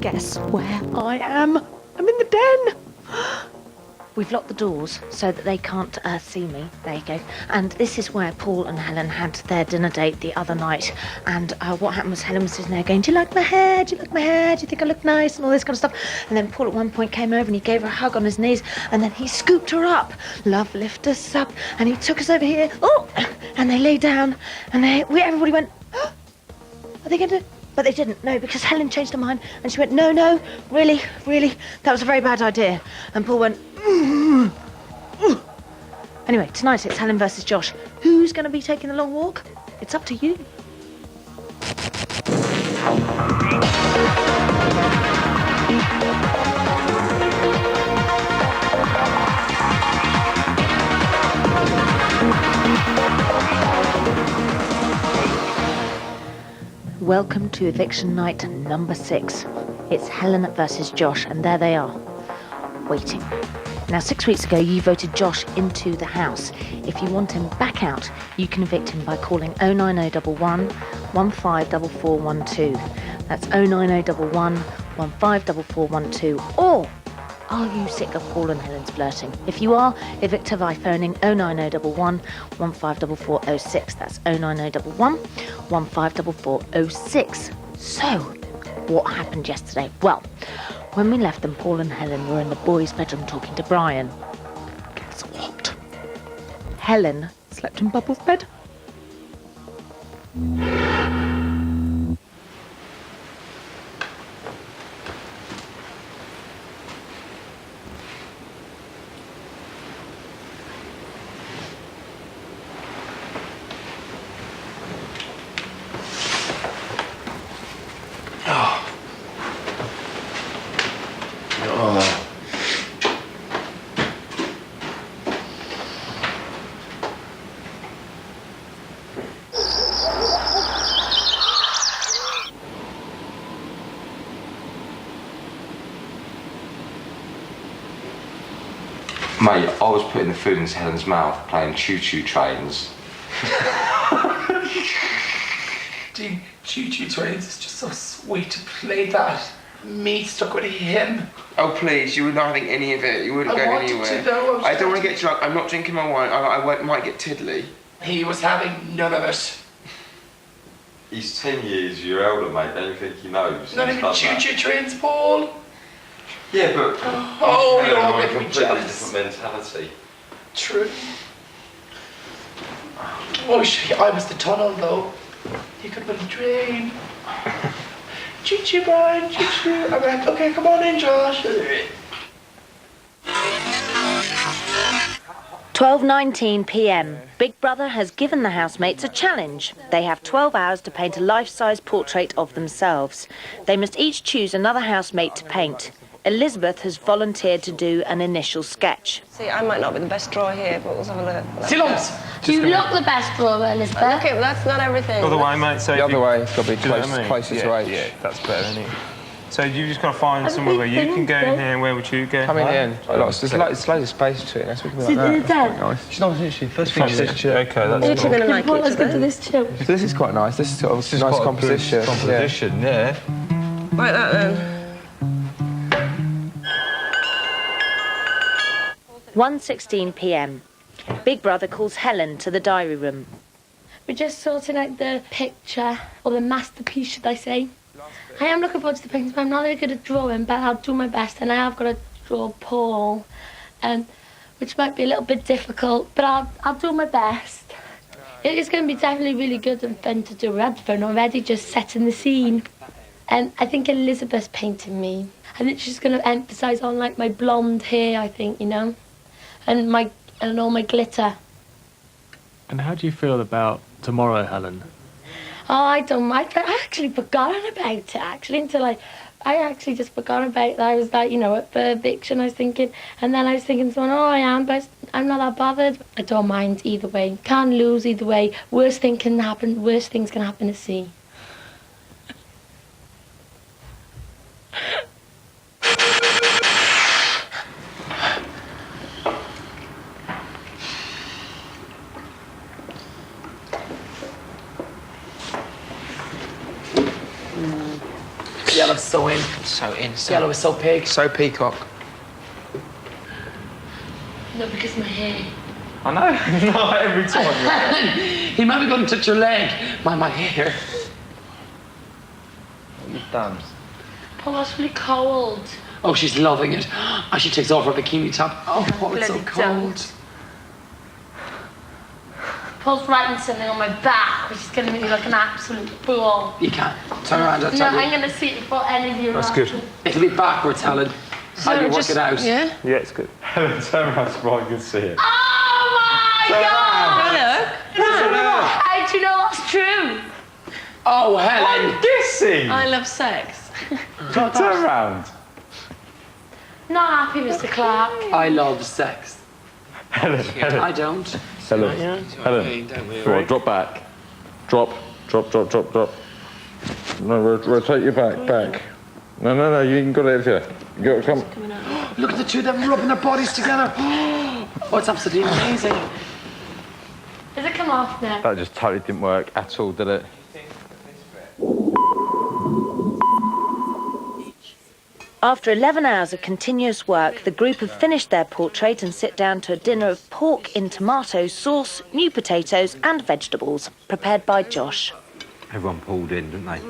Guess where I am? I'm in the den. We've locked the doors so that they can't see me. There you go. And this is where Paul and Helen had their dinner date the other night. And what happened was Helen was sitting there going, do you like my hair? Do you like my hair? Do you think I look nice? And all this kind of stuff. And then Paul at one point came over and he gave her a hug on his knees. And then he scooped her up. Love, lift us up. And he took us over here. Oh! And they lay down. And everybody went, oh, are they going to... But they didn't, no, because Helen changed her mind and she went, no, really, that was a very bad idea. And Paul went, Anyway, tonight it's Helen versus Josh. Who's going to be taking the long walk? It's up to you. Welcome to eviction night number 6. It's Helen versus Josh, and there they are, waiting. Now, 6 weeks ago, you voted Josh into the house. If you want him back out, you can evict him by calling 09011 154412. That's 09011 154412. Or are you sick of Paul and Helen's flirting? If you are, evict her by phoning 09011 154406. That's 09011 154406. So, what happened yesterday? Well, when we left them, Paul and Helen were in the boys' bedroom talking to Brian. Guess what? Helen slept in Bubbles' bed. Mate, I was putting the food into Helen's mouth, playing choo-choo trains. Dude, choo-choo trains is just so sweet to play that. Me stuck with him. Oh please, you were not having any of it. You wouldn't go anywhere. I don't want to get drunk. I'm not drinking my wine. I might get tiddly. He was having none of it. He's 10 years your older, mate. Don't you think he knows? Not even choo-choo trains, Paul. Yeah, but oh, you're making me jealous. Different mentality. True. Oh shit, I was the tunnel though. You could have been the train. Choo-choo, Brian, choo-choo. I'm like, okay, come on in, Josh. 12:19 p.m. Big Brother has given the housemates a challenge. They have 12 hours to paint a life-size portrait of themselves. They must each choose another housemate to paint. Elizabeth has volunteered to do an initial sketch. See, I might not be the best drawer here, but let's have a look. Silence! You look the best drawer, Elizabeth. Okay, but that's not everything. The other way, mate. So the other way, it's got to be closer to H. Yeah, that's better, isn't it? So you just got to find somewhere where you can go in here, and where would you go? Come in the end. There's loads of space between us. We can be like that. Nice. She's not literally first thing she says. Okay, that's cool. Going to like Let's go to this too. So this is quite nice. This is sort of nice composition. Composition, yeah. Like that then. 1:16 p.m. Big Brother calls Helen to the diary room. We're just sorting out the picture, or the masterpiece, should I say. I am looking forward to the pictures, but I'm not very good at drawing, but I'll do my best, and I have got to draw Paul, which might be a little bit difficult, but I'll do my best. It's going to be definitely really good and fun to do. I've already just setting the scene. And I think Elizabeth's painting me. I think she's going to emphasise on, like, my blonde hair, I think, you know, and all my glitter. And how do you feel about tomorrow, Helen? Oh, I don't mind. I actually forgotten about it, actually, until I actually just forgot about it. I was like, you know, at the eviction, I was thinking, and then I was thinking, oh, I am, but I'm not that bothered. I don't mind either way. Can't lose either way. Worst thing can happen. Worst things can happen to see. Yellow's so in. So in. Yellow is so pig. So peacock. No, because my hair. I know. Not every time. He might be going to touch your leg. My hair. What have you done? Oh, that's really cold. Oh, she's loving it. And she takes off her bikini top. Oh, it's so Bloody cold. don't. Paul's writing something on my back, which is going to make me look an absolute fool. You can't. Turn around, I'll No, tell you. I'm going to see it before any of you That's are good. actually- It'll be backwards, Helen. I can work it out. Yeah? Yeah, it's good. Helen, turn around so I can see it. Oh my God! Hello. How do you know that's true? Oh, Helen. Guessing! I love sex. Turn around. Not happy, Mr. Clark. I love sex. Helen, Helen. I don't. Helen, Helen. Come on, drop back. Drop. No, rotate your back. No, you ain't got it here. You got to come. Look at the two of them rubbing their bodies together. Oh, it's absolutely amazing. Does it come off now? That just totally didn't work at all, did it? After 11 hours of continuous work, the group have finished their portrait and sit down to a dinner of pork in tomato sauce, new potatoes and vegetables, prepared by Josh. Everyone pulled in, didn't they?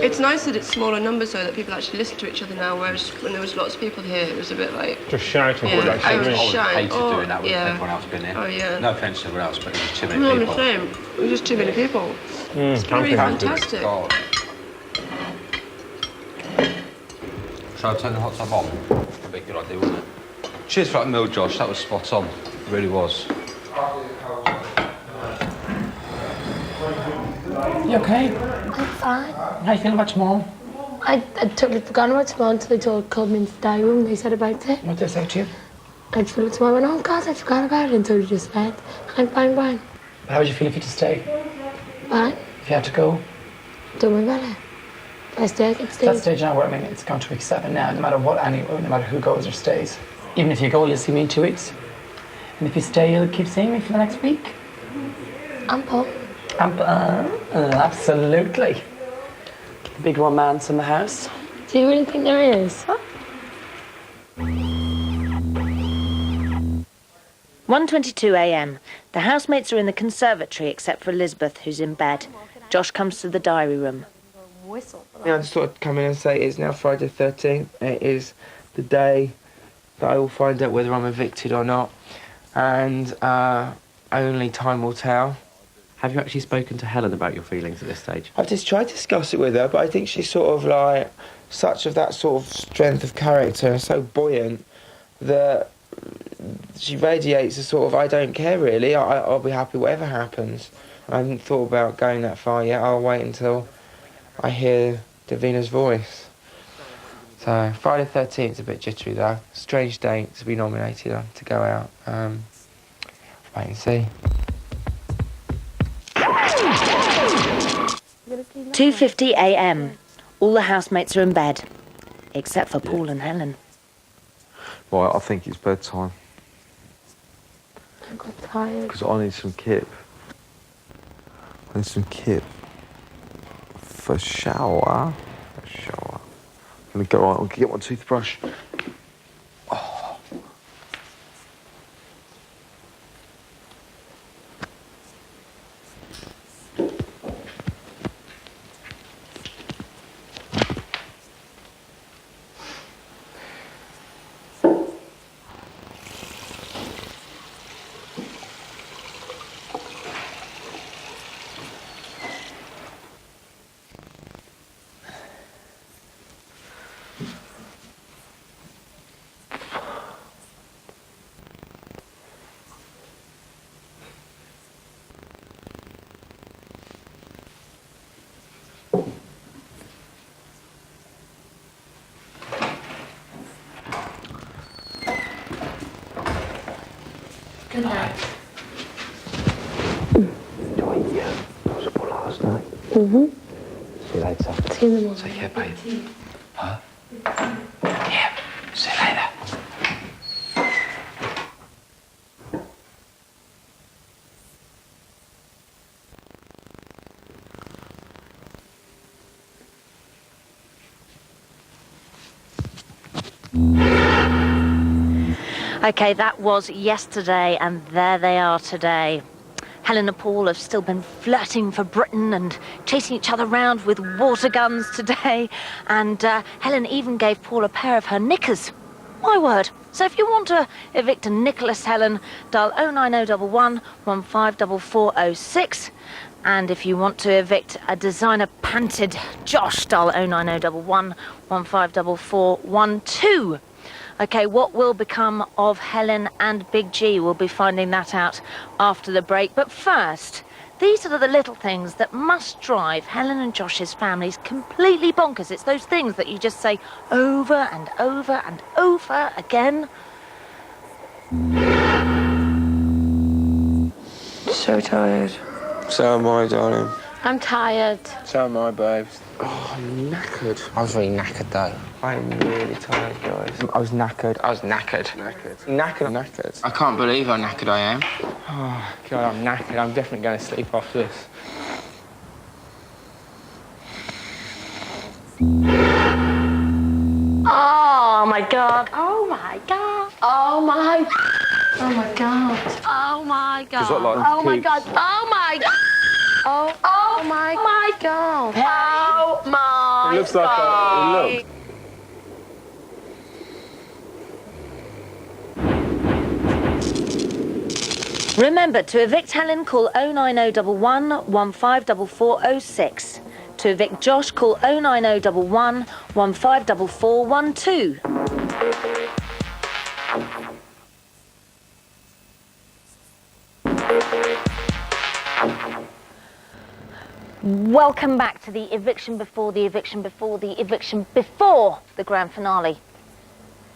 It's nice that it's smaller numbers so that people actually listen to each other now, whereas when there was lots of people here, it was a bit like... Just shouting. Yeah, Like I was I would have shouting. hated doing that with yeah. everyone else being here. Oh, yeah. No offence to everyone else, but there's just too many No, I'm people. the same. It was just too many people. It's been really fantastic. God. Shall I turn the hot tub on? That'd be a good idea, wouldn't it? Cheers for that meal, Josh. That was spot on. It really was. You okay? I'm fine. How you feeling about tomorrow? I totally forgot about tomorrow until they called me into the diary room and they said about it. What did they say to you? I just feel tomorrow. I went, oh God, I forgot about it until you just said. I'm fine. How would you feel if you had to stay? Fine. If you had to go? Don't worry about it. If I stay, I can stay. That stage now where, I mean, it's gone to week 7 now, no matter what, no matter who goes or stays. Even if you go, you'll see me in 2 weeks. And if you stay, you'll keep seeing me for the next week. I'm Paul. Absolutely. Big romance in the house. Do you really think there is? 1:22 a.m. The housemates are in the conservatory except for Elizabeth, who's in bed. Josh comes to the diary room. Yeah, I just thought I'd come in and say it's now Friday the 13th. It is the day that I will find out whether I'm evicted or not. And only time will tell. Have you actually spoken to Helen about your feelings at this stage? I've just tried to discuss it with her, but I think she's sort of like such of that sort of strength of character and so buoyant that she radiates a sort of I don't care really, I'll be happy whatever happens. I haven't thought about going that far yet. I'll wait until I hear Davina's voice. So Friday the 13th is a bit jittery though. Strange date to be nominated on to go out. Wait and see. 2:50 a.m. All the housemates are in bed, except for Paul and Helen. Right, I think it's bedtime. I got tired. Because I need some kip. For shower. Let me go on, I'll get my toothbrush. Good night. Last night. Mm-hmm. See you later. See you in the morning. Take care, babe. Huh? Yeah. See you later. Okay, that was yesterday, and there they are today. Helen and Paul have still been flirting for Britain and chasing each other around with water guns today. And Helen even gave Paul a pair of her knickers. My word. So if you want to evict a Nicholas Helen, dial 09011 154406. And if you want to evict a designer panted Josh, dial 09011 154412. Okay, what will become of Helen and Big G? We'll be finding that out after the break. But first, these are the little things that must drive Helen and Josh's families completely bonkers. It's those things that you just say over and over and over again. So tired. So am I, darling. I'm tired. So am I, babes. Oh, I'm knackered. I was really knackered, though. I'm really tired, guys. I was knackered. Knackered. I can't believe how knackered I am. Oh, God, I'm knackered. I'm definitely going to sleep after this. Oh my god. Oh my god. Oh my. Oh my god. Oh my god. what, like, Oh my keeps- god. Oh my god. Oh my god. Oh my. It looks like it looks. Remember, to evict Helen, call 09011 154406. To evict Josh, call 09011 154412. Welcome back to the eviction before the eviction before the eviction before the grand finale.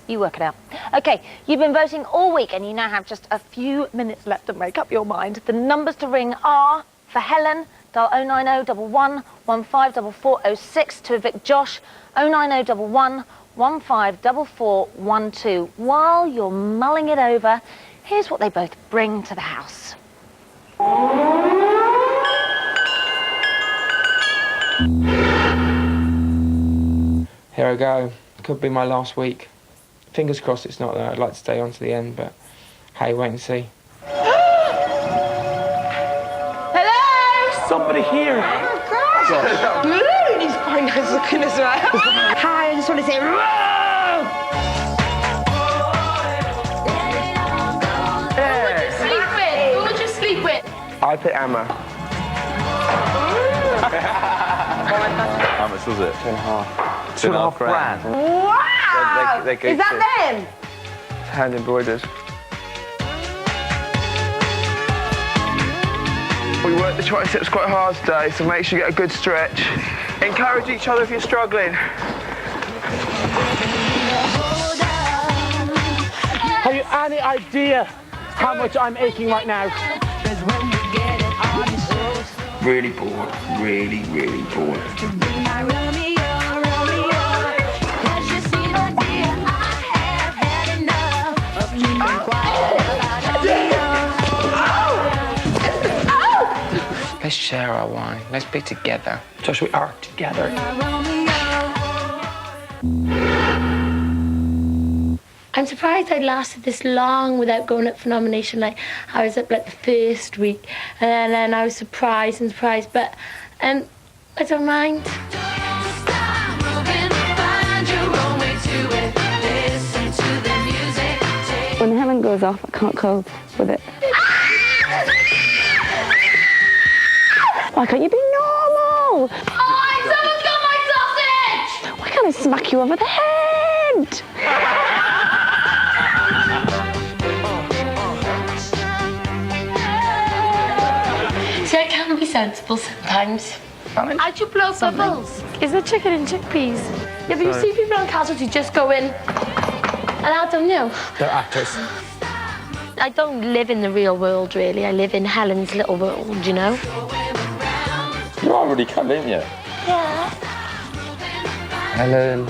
You work it out. Okay, you've been voting all week and you now have just a few minutes left to make up your mind. The numbers to ring are, for Helen, dial 09011 154406. To evict Josh, 09011 154412. While you're mulling it over, here's what they both bring to the house. Here I go. Could be my last week. Fingers crossed it's not that. I'd like to stay on to the end, but hey, wait and see. Hello? Somebody here. He's quite nice looking as well. Hi, I just want to say. Who would you sleep with? I pick Emma. How much was it? 2.5. £2.5 grand. Wow! They're good Is that them? Hand embroidered. We worked the triceps quite hard today, so make sure you get a good stretch. Encourage each other if you're struggling. Have you any idea how much I'm aching right now? Really bored. Really, really bored. Let's share our wine. Let's be together. Josh, we are together. I'm surprised I lasted this long without going up for nomination. Like, I was up like the first week, and then I was surprised, but I don't mind. When Helen goes off, I can't cope with it. Why can't you be normal? Oh, someone's got my sausage! Why can't I smack you over the head? See, I can be sensible sometimes. How'd you blow bubbles? Is there chicken and chickpeas? Yeah, but you see people on casualty just go in, and I don't know. They're actors. I don't live in the real world, really. I live in Helen's little world, you know? You are really cut, didn't you? Yeah. Helen.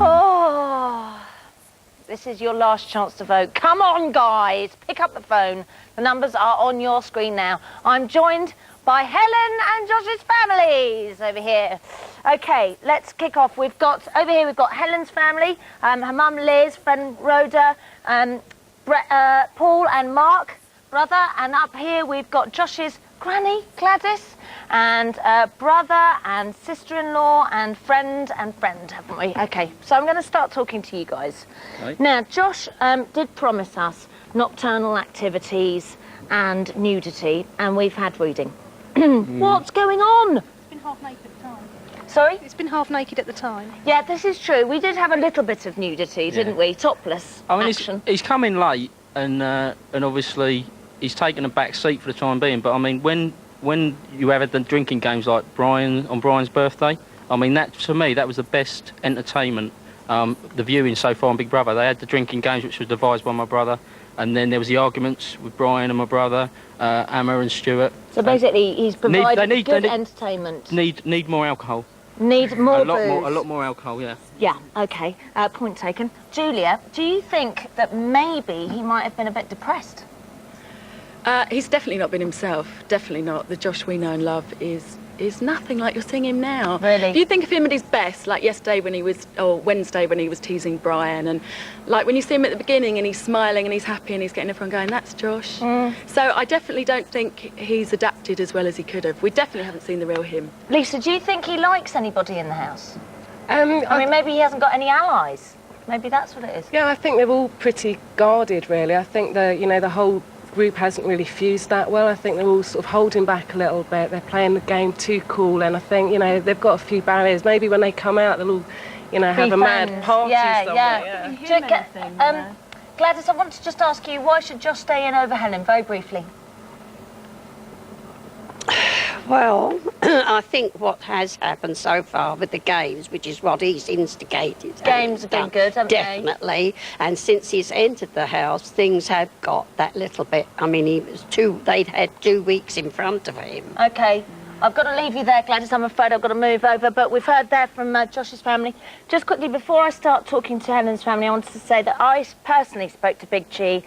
Oh, This is your last chance to vote. Come on, guys, pick up the phone. The numbers are on your screen now. I'm joined by Helen and Josh's families over here. Okay, let's kick off. We've got Helen's family, her mum Liz, friend Rhoda, Paul and Mark, brother, and up here we've got Josh's granny Gladys, and brother and sister-in-law and friend, haven't we? Okay, so I'm going to start talking to you guys. Right. Now, Josh did promise us nocturnal activities and nudity, and we've had reading. What's going on? It's been half naked at the time. Sorry? It's been half naked at the time. Yeah, this is true. We did have a little bit of nudity, didn't we? Topless action. He's come in late, and obviously he's taken a back seat for the time being. But I mean, when you have the drinking games like on Brian's birthday, I mean, that to me that was the best entertainment. The viewing so far on Big Brother. They had the drinking games, which was devised by my brother. And then there was the arguments with Brian and my brother, Emma and Stuart. So basically, he's provided good entertainment. Need more alcohol. Need more booze. A lot more alcohol, yeah. Yeah, OK. Point taken. Julia, do you think that maybe he might have been a bit depressed? He's definitely not been himself. Definitely not. The Josh we know and love is nothing like you're seeing him now. Really? If you think of him at his best, like yesterday or Wednesday when he was teasing Brian, and like when you see him at the beginning and he's smiling and he's happy and he's getting everyone going, that's Josh. So I definitely don't think he's adapted as well as he could have. We definitely haven't seen the real him. Lisa, do you think he likes anybody in the house? I mean, maybe he hasn't got any allies. Maybe that's what it is. Yeah, I think they're all pretty guarded, really. I think the whole group hasn't really fused that well. I think they're all sort of holding back a little bit. They're playing the game too cool, and I think they've got a few barriers. Maybe when they come out, they'll all have a mad party somewhere. Yeah. Gladys, I want to just ask you, why should Josh stay in over Helen, very briefly? Well, I think what has happened so far with the games, which is what he's instigated. Games have been good, haven't they? Definitely. And since he's entered the house, things have got that little bit. I mean, they'd had 2 weeks in front of him. OK. I've got to leave you there, Gladys. I'm afraid I've got to move over. But we've heard there from Josh's family. Just quickly, before I start talking to Helen's family, I wanted to say that I personally spoke to Big G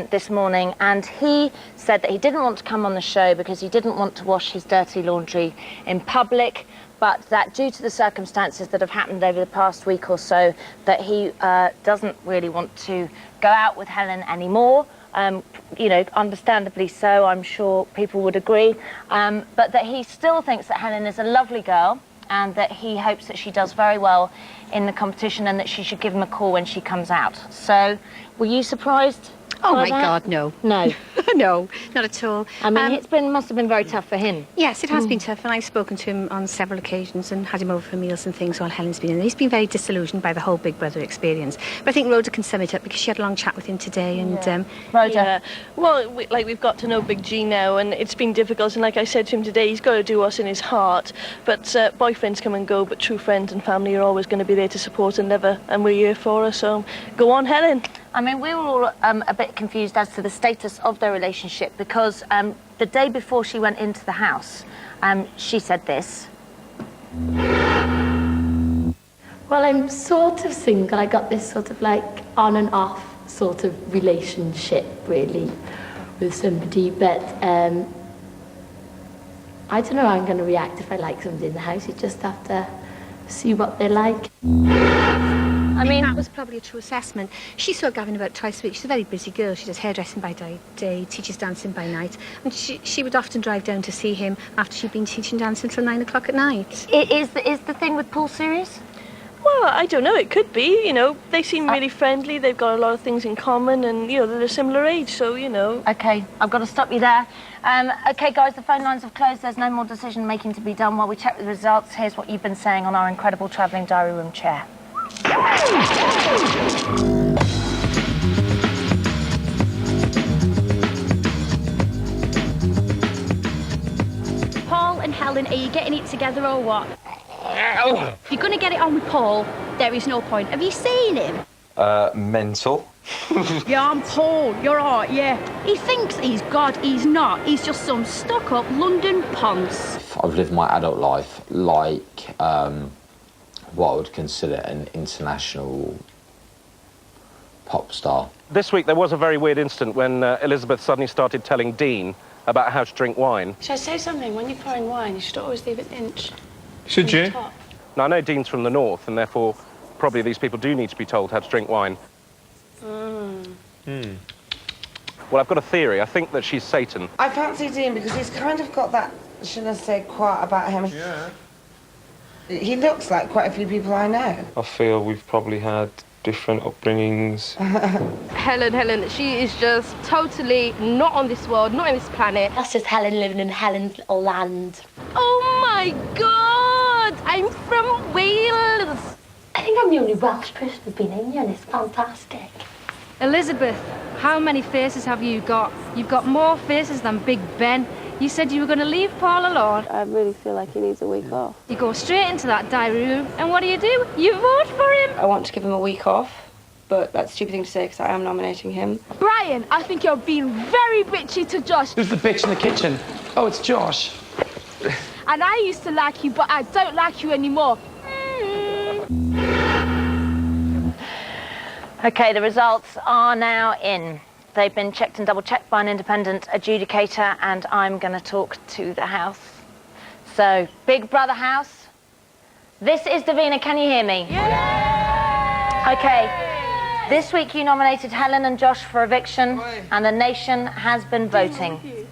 this morning, and he said that he didn't want to come on the show because he didn't want to wash his dirty laundry in public, but that due to the circumstances that have happened over the past week or so, that he doesn't really want to go out with Helen anymore. Understandably so, I'm sure people would agree, but that he still thinks that Helen is a lovely girl and that he hopes that she does very well in the competition and that she should give him a call when she comes out. So, were you surprised? Oh my God, no. No. No, not at all. I mean, must have been very tough for him. Yes, it has been tough, and I've spoken to him on several occasions and had him over for meals and things while Helen's been in. He's been very disillusioned by the whole Big Brother experience. But I think Rhoda can sum it up because she had a long chat with him today, and Rhoda. Yeah. Well, we've got to know Big G now, and it's been difficult. And like I said to him today, he's got to do what's in his heart. But boyfriends come and go, but true friends and family are always going to be there to support and we're here for her. So go on, Helen. I mean, we were all a bit confused as to the status of their relationship because the day before she went into the house, she said this. Well, I'm sort of single. I got this sort of like on and off sort of relationship, really, with somebody. But I don't know how I'm going to react if I like somebody in the house. You just have to see what they're like. I mean, that was probably a true assessment. She saw Gavin about twice a week. She's a very busy girl. She does hairdressing by day, teaches dancing by night. And she would often drive down to see him after she'd been teaching dancing till 9 o'clock at night. Is the thing with Paul serious? Well, I don't know. It could be, They seem really friendly. They've got a lot of things in common and, they're a similar age, so, OK, I've got to stop you there. OK, guys, the phone lines have closed. There's no more decision-making to be done. While we check the results, here's what you've been saying on our incredible travelling diary room chair. Paul and Helen, are you getting it together or what? If you're going to get it on with Paul, there is no point. Have you seen him? Mental. Yeah, I'm Paul. You're right, yeah. He thinks he's God. He's not. He's just some stuck-up London ponce. I've lived my adult life like what I would consider an international pop star. This week there was a very weird incident when Elizabeth suddenly started telling Dean about how to drink wine. Should I say something? When you're pouring wine, you should always leave it an inch. Should you? Now, I know Dean's from the north, and therefore probably these people do need to be told how to drink wine. Well, I've got a theory. I think that she's Satan. I fancy Dean because he's kind of got that, shouldn't I say, quiet about him. Yeah. He looks like quite a few people I know. I feel we've probably had different upbringings. Helen, she is just totally not on this world, not on this planet. That's just Helen living in Helen's little land. Oh my God! I'm from Wales. I think I'm the only Welsh person who's been in here, and it's fantastic. Elizabeth, how many faces have you got? You've got more faces than Big Ben. You said you were going to leave Paul alone. I really feel like he needs a week off. You go straight into that diary room, and what do? You vote for him. I want to give him a week off, but that's a stupid thing to say because I am nominating him. Brian, I think you're being very bitchy to Josh. Who's the bitch in the kitchen? Oh, it's Josh. And I used to like you, but I don't like you anymore. Okay, the results are now in. They've been checked and double-checked by an independent adjudicator, and I'm going to talk to the house. So, Big Brother house, this is Davina. Can you hear me? Yeah! Okay, this week you nominated Helen and Josh for eviction, and the nation has been voting.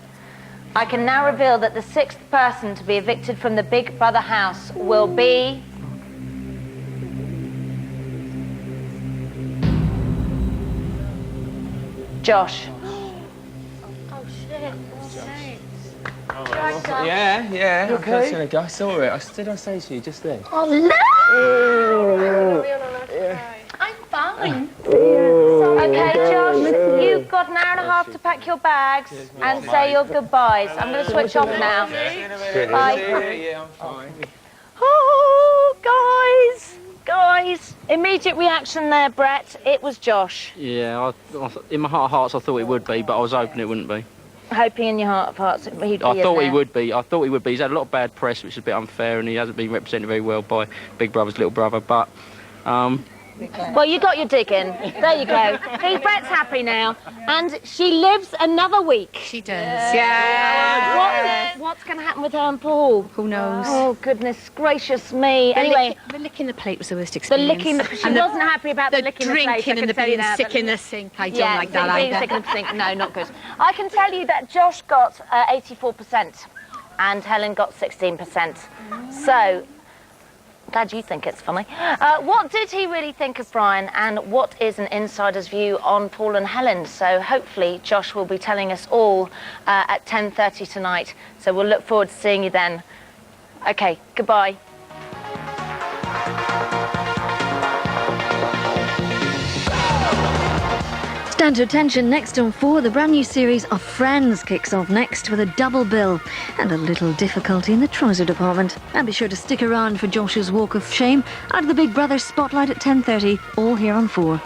I can now reveal that the 6th person to be evicted from the Big Brother house will be... Josh. Oh, shit. Yeah. You I'm just gonna go. I saw it. Did I say to you just then? Oh, no! I'm fine. Okay, Josh, you've got an hour and a half to pack your bags and say your goodbyes. I'm going to switch off now. Bye. Yeah, I'm fine. Oh, guys, immediate reaction there, Brett. It was Josh. Yeah, in my heart of hearts I thought it would be, but I was hoping it wouldn't be. Hoping in your heart of hearts he'd be. I thought he would be. He's had a lot of bad press, which is a bit unfair, and he hasn't been represented very well by Big Brother's little brother, but... Well, you got your dig in. There you go. Brett's happy now. And she lives another week. She does, yeah. What's going to happen with her and Paul? Who knows? Oh, goodness gracious me. Anyway... The licking the plate was the worst experience. She wasn't happy about the licking the plate. Drinking and the being sick in the sink. I don't like that either. Being sick in the sink, no, not good. I can tell you that Josh got 84% and Helen got 16%. So... Glad you think it's funny. What did he really think of Brian, and what is an insider's view on Paul and Helen? So hopefully Josh will be telling us all at 10:30 tonight. So we'll look forward to seeing you then. Okay, goodbye. Stand to attention next on 4. The brand new series of Friends kicks off next with a double bill and a little difficulty in the trouser department. And be sure to stick around for Josh's walk of shame out of the Big Brother spotlight at 10:30, all here on 4.